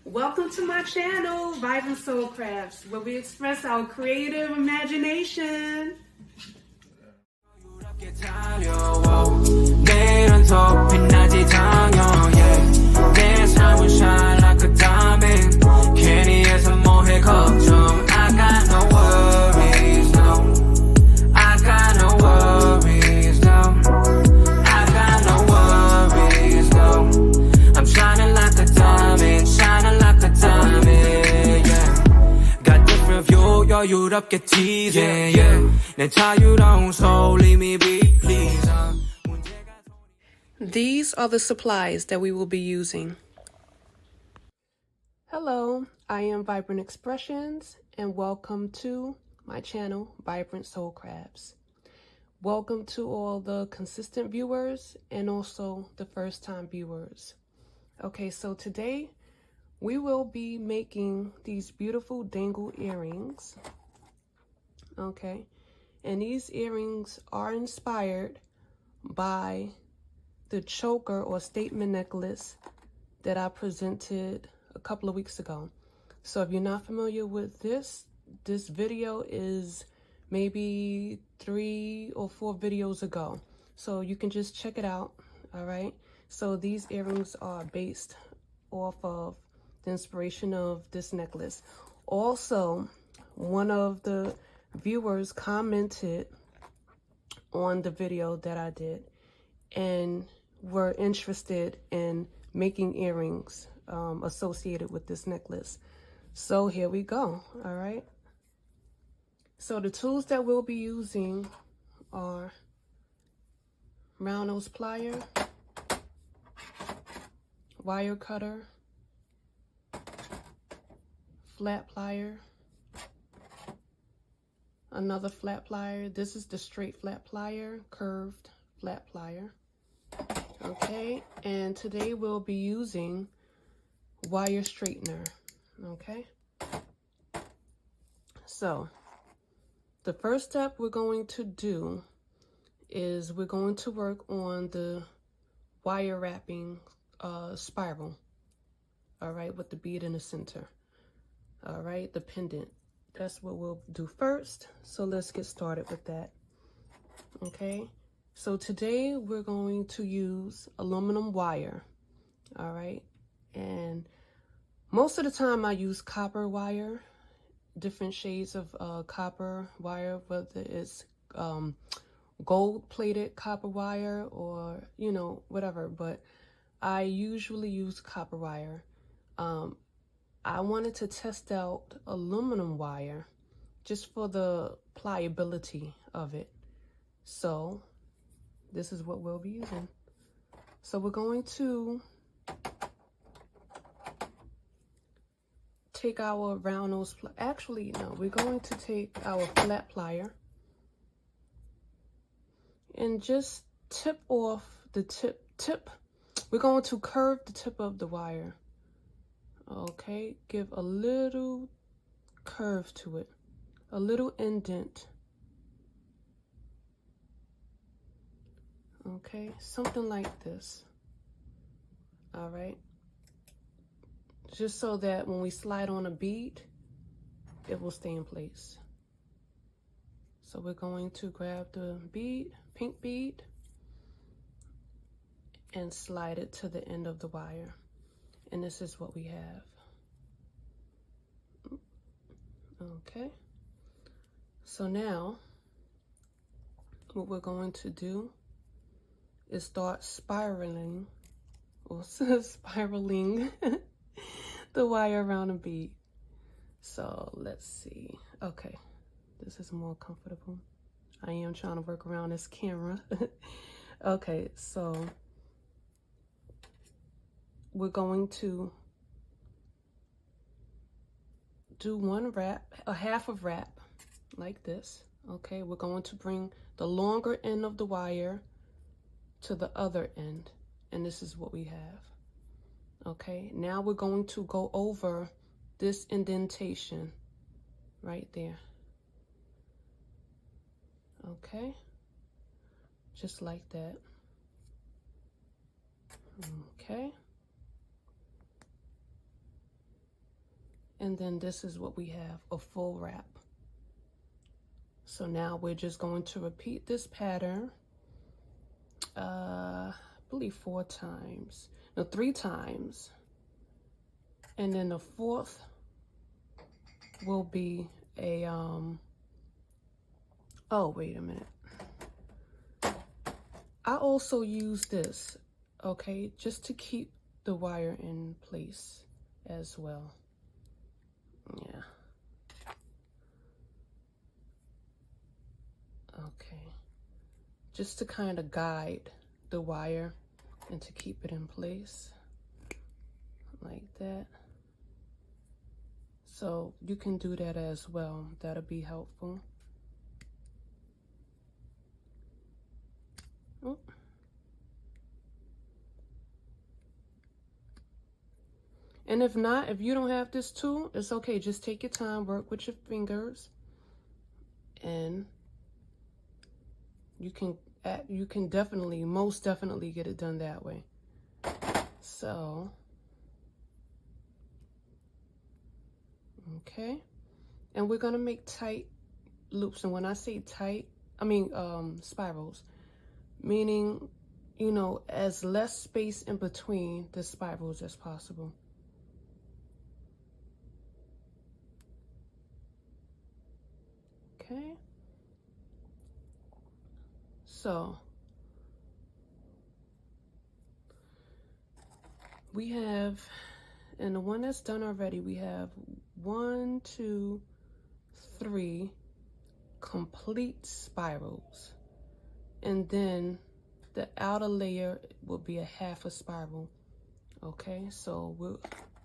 Welcome to my channel, Vibrant Soul Crafts, where we express our creative imagination. 여유롭겠지 내 자유로운 soul leave me be please. These are the supplies that we will be using. Hello, I am Vibrant Expressions and welcome to my channel, Vibrant Soul Crafts. Welcome to all the consistent viewers and also the first time viewers. Okay, so today we will be making these beautiful dangle earrings. Okay, and these earrings are inspired by the choker or statement necklace that I presented a couple of weeks ago. So if you're not familiar with this video is maybe 3 or 4 videos ago. So you can just check it out, all right? So these earrings are based off of the inspiration of this necklace. Also, one of the viewers commented on the video that I did and were interested in making earrings associated with this necklace. So here we go, all right? So the tools that we'll be using are round nose plier, wire cutter, flat plier, another flat plier. This is the straight flat plier, curved flat plier. Okay, and today we'll be using wire straightener. Okay, so the first step we're going to do is we're going to work on the wire wrapping spiral, all right, with the bead in the center. All right, the pendant. That's what we'll do first. So let's get started with that. Okay, so today we're going to use aluminum wire. All right, and most of the time I use copper wire, different shades of copper wire, whether it's gold-plated copper wire or, you know, whatever, but I usually use copper wire. I wanted to test out aluminum wire just for the pliability of it. So this is what we'll be using. So we're going to take our round nose, actually, no, we're going to take our flat plier and just tip off the tip. We're going to curve the tip of the wire. Okay, give a little curve to it, a little indent. Okay, something like this. All right, just so that when we slide on a bead, it will stay in place. So we're going to grab the bead, pink bead, and slide it to the end of the wire. And this is what we have. Okay. So now, what we're going to do is start spiraling, or spiraling the wire around a bead. So let's see. Okay, this is more comfortable. I am trying to work around this camera. Okay, so we're going to do one wrap, a half of wrap like this. Okay, we're going to bring the longer end of the wire to the other end, and this is what we have. Okay, now we're going to go over this indentation right there. Okay, just like that. Okay. And then this is what we have, a full wrap. So now we're just going to repeat this pattern, I believe 3 times. And then the fourth will be a, oh, wait a minute. I also use this, okay, just to keep the wire in place as well. Yeah. Okay. Just to kind of guide the wire and to keep it in place like that. So you can do that as well. That'll be helpful. Oh. And if not, if you don't have this tool, it's okay. Just take your time, work with your fingers, and you can definitely, most definitely get it done that way. So, okay. And we're gonna make tight loops. And when I say tight, I mean spirals, meaning, you know, as less space in between the spirals as possible. Okay. So we have, and the one that's done already, we have 1, 2, 3 complete spirals. And then the outer layer will be a half a spiral. Okay, so we're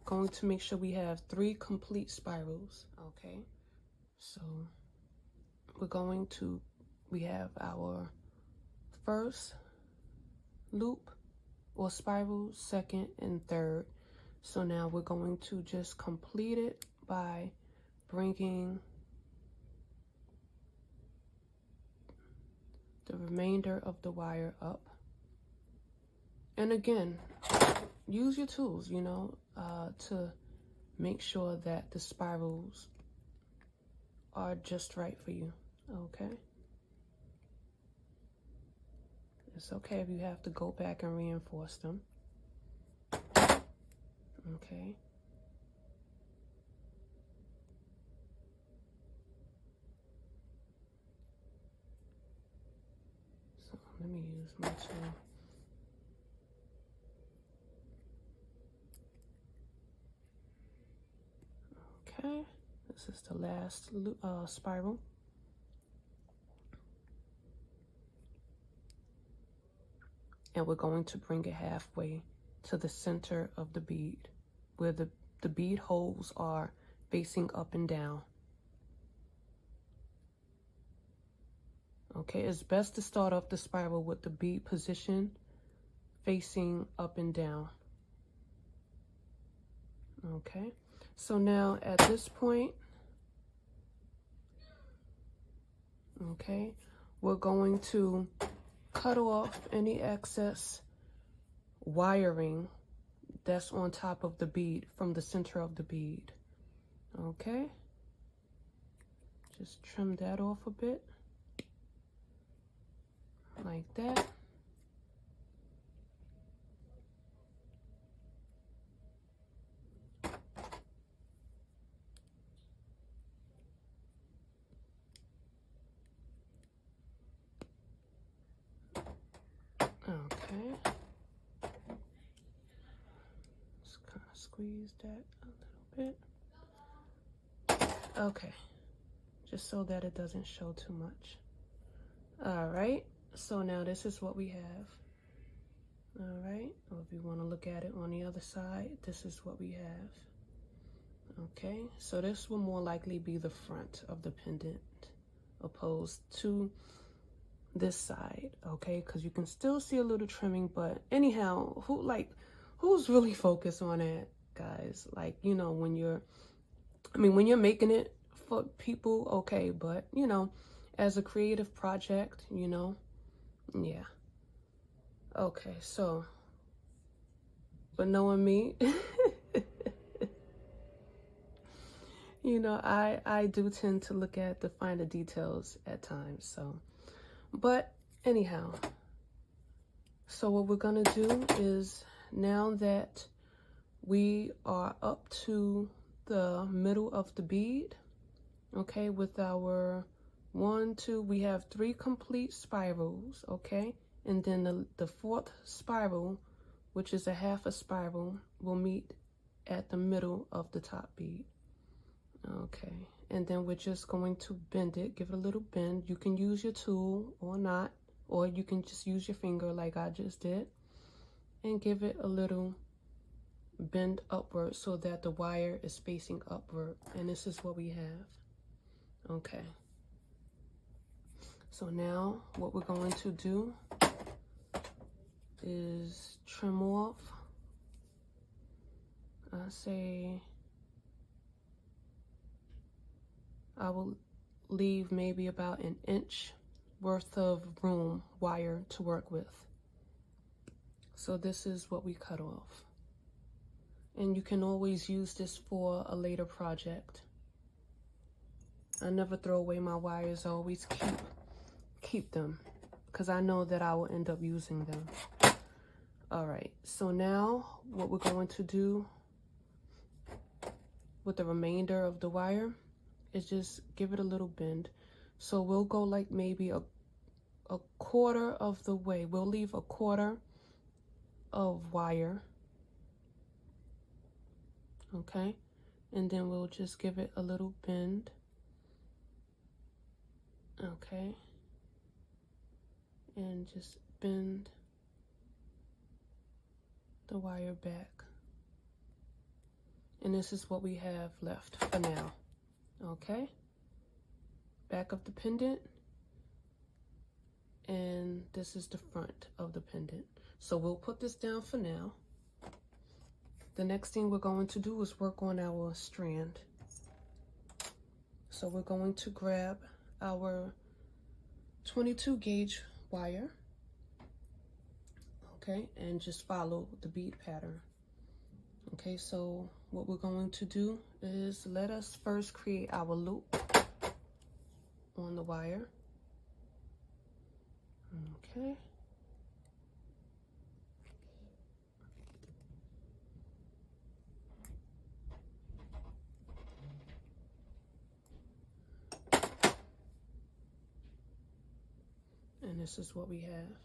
going to make sure we have 3 complete spirals. Okay, so we have our first loop or spiral, second and third. So now we're going to just complete it by bringing the remainder of the wire up. And again, use your tools, you know, to make sure that the spirals are just right for you, okay? It's okay if you have to go back and reinforce them, okay? So let me use my tool. Okay, this is the last spiral. And we're going to bring it halfway to the center of the bead, where the bead holes are facing up and down. Okay, it's best to start off the spiral with the bead position facing up and down. Okay, so now at this point, okay, we're going to cut off any excess wiring that's on top of the bead from the center of the bead. Okay, just trim that off a bit like that. Okay, just kind of squeeze that a little bit. Okay, just so that it doesn't show too much. All right, so now this is what we have. All right, or if you want to look at it on the other side, this is what we have. Okay, so this will more likely be the front of the pendant opposed to this side, okay, because you can still see a little trimming, but anyhow, who's really focused on it, guys? Like, you know, when you're making it for people, okay, but you know, as a creative project, you know, yeah. Okay, so, but knowing me, You know, I do tend to look at the finer details at times, so. But anyhow, so what we're gonna do is, now that we are up to the middle of the bead, okay, with our 1, 2, we have 3 complete spirals, okay, and then the 4th spiral, which is a half a spiral, will meet at the middle of the top bead. Okay, and then we're just going to bend it, give it a little bend. You can use your tool or not, or you can just use your finger like I just did, and give it a little bend upward so that the wire is facing upward. And this is what we have. Okay, so now what we're going to do is trim off, I will leave maybe about an inch worth of room wire to work with. So this is what we cut off. And you can always use this for a later project. I never throw away my wires. I always keep them because I know that I will end up using them. All right, so now what we're going to do with the remainder of the wire is just give it a little bend. So we'll go like maybe a quarter of the way. We'll leave a quarter of wire, okay, and then we'll just give it a little bend, okay, and just bend the wire back. And this is what we have left for now. Okay, back of the pendant, and this is the front of the pendant. So we'll put this down for now. The next thing we're going to do is work on our strand. So we're going to grab our 22 gauge wire, okay, and just follow the bead pattern. Okay, so what we're going to do is, let us first create our loop on the wire. Okay. And this is what we have.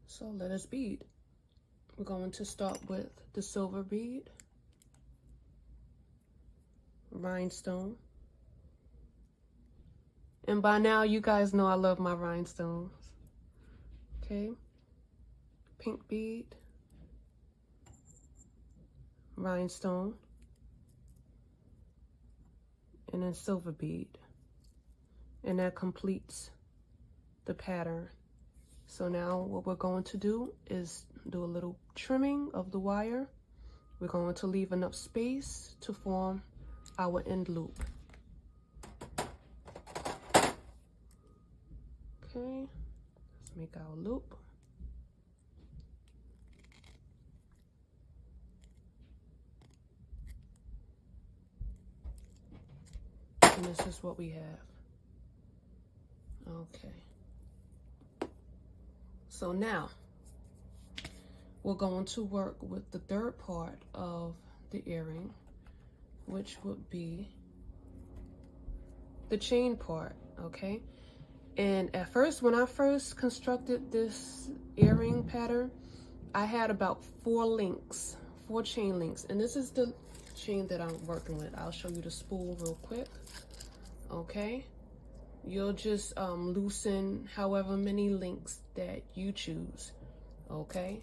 So let us bead. We're going to start with the silver bead, rhinestone. And by now you guys know I love my rhinestones. Okay, pink bead, rhinestone, and then silver bead. And that completes the pattern. So now what we're going to do is do a little trimming of the wire. We're going to leave enough space to form our end loop. Okay, let's make our loop. And this is what we have. Okay. So now we're going to work with the third part of the earring, which would be the chain part, okay? And at first, when I first constructed this earring pattern, I had about 4 links, 4 chain links. And this is the chain that I'm working with. I'll show you the spool real quick, okay? You'll just loosen however many links that you choose, okay?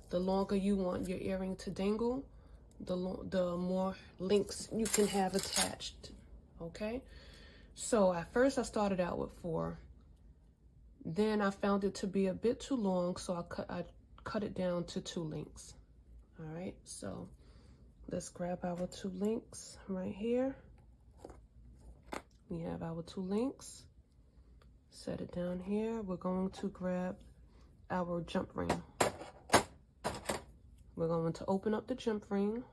The longer you want your earring to dangle, the more links you can have attached, okay? So at first I started out with 4. Then I found it to be a bit too long, so I cut it down to 2 links. All right, so let's grab our 2 links right here. We have our 2 links. Set it down here. We're going to grab our jump ring. We're going to open up the jump ring.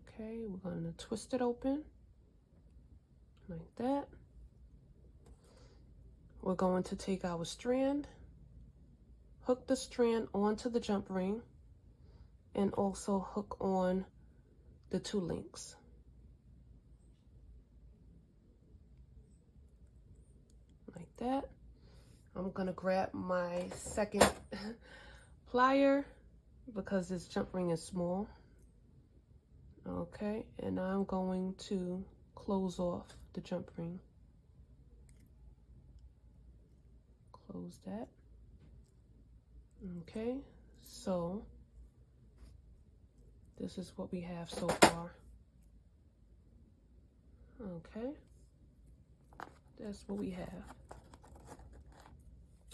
Okay, we're going to twist it open like that. We're going to take our strand, hook the strand onto the jump ring, and also hook on the 2 links. Like that. I'm gonna grab my second plier because this jump ring is small. Okay, and I'm going to close off the jump ring. Close that. Okay, so this is what we have so far. Okay, that's what we have.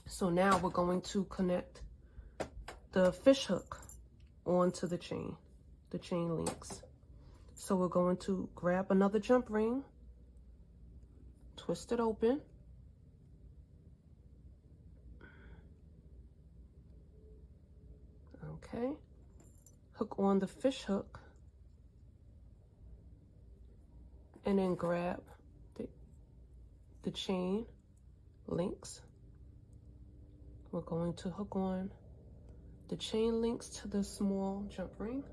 So now we're going to connect the fish hook onto the chain links. So we're going to grab another jump ring, twist it open, okay, hook on the fish hook, and then grab the chain links. We're going to hook on the chain links to the small jump ring,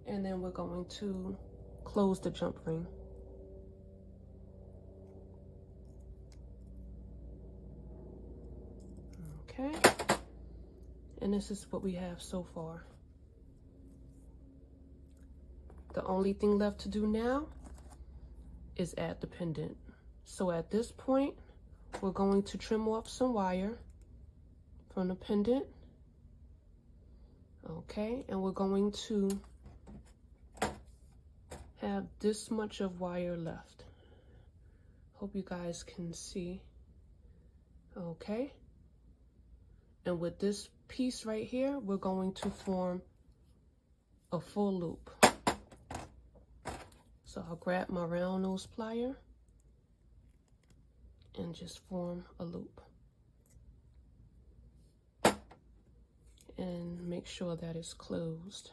and then we're going to close the jump ring. Okay, and this is what we have so far. The only thing left to do now is add the pendant. So at this point, we're going to trim off some wire from the pendant. Okay, and we're going to have this much of wire left. Hope you guys can see. Okay, and with this piece right here, we're going to form a full loop. So I'll grab my round nose plier and just form a loop. And make sure that it's closed.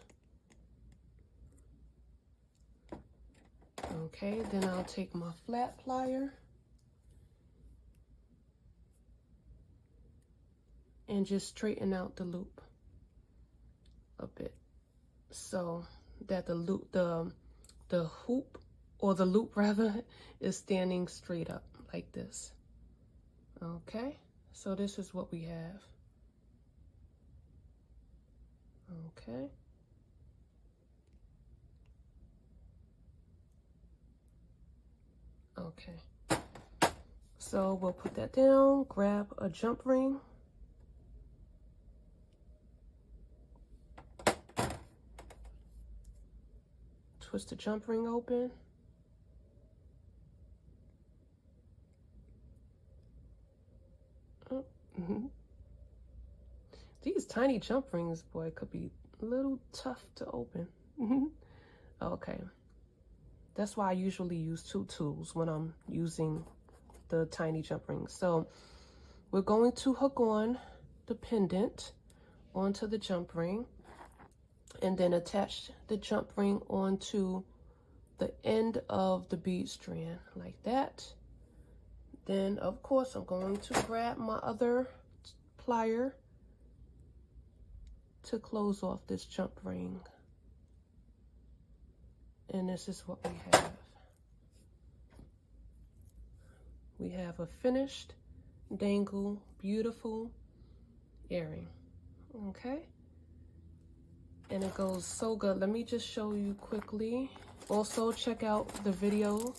Okay, then I'll take my flat plier and just straighten out the loop a bit so that the hoop, or the loop rather, is standing straight up like this. Okay, so this is what we have. Okay. Okay. So we'll put that down, grab a jump ring. Twist the jump ring open. Oh, These tiny jump rings, boy, could be a little tough to open. Okay. That's why I usually use 2 tools when I'm using the tiny jump rings. So we're going to hook on the pendant onto the jump ring and then attach the jump ring onto the end of the bead strand like that. Then of course I'm going to grab my other plier to close off this jump ring. And this is what we have. We have a finished dangle, beautiful earring. Okay? And it goes so good. Let me just show you quickly. Also, check out the video,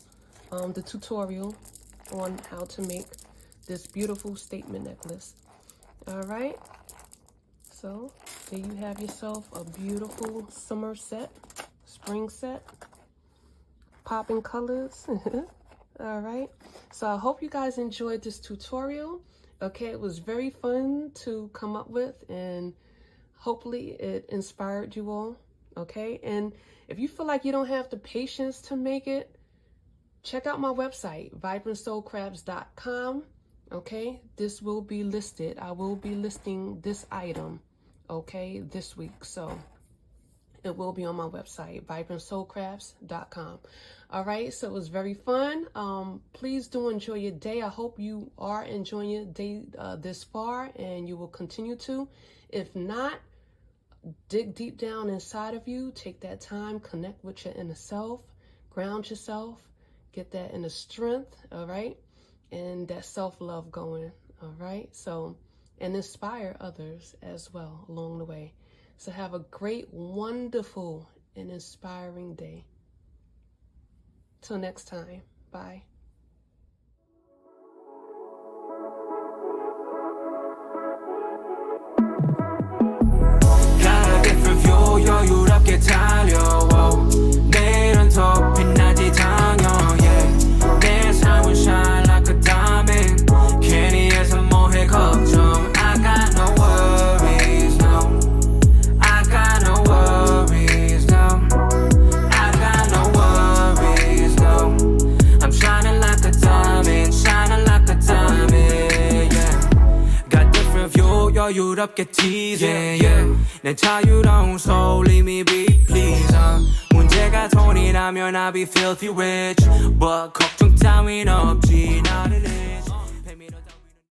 the tutorial on how to make this beautiful statement necklace. All right? So, there you have yourself a beautiful summer set, spring set, popping colors. All right, so I hope you guys enjoyed this tutorial. Okay, it was very fun to come up with, and hopefully it inspired you all. Okay, and if you feel like you don't have the patience to make it, check out my website, vibrantsoulcrafts.com. Okay, this will be listed. I will be listing this item, okay, this week. So it will be on my website, vibrantsoulcrafts.com. All right, so it was very fun. Please do enjoy your day. I hope you are enjoying your day this far, and you will continue to. If not, dig deep down inside of you. Take that time, connect with your inner self, ground yourself, get that inner strength, all right, and that self-love going, all right? So, and inspire others as well along the way. So have a great, wonderful, and inspiring day. Till next time, bye. Got a different view, 여유롭게 달려와 내일은 더 빛나지 당연 yeah. 내 삶은 shine like a diamond 괜히 해서 뭐해 걱정 I got no worries no I got no worries no I got no worries no I'm shining like a diamond yeah. Got different view 여유롭게 tease yeah, yeah. 내 자유로운 soul leave me be please 문제가 돈이라면 I'll be filthy rich But 걱정 따윈 없지 나를 잊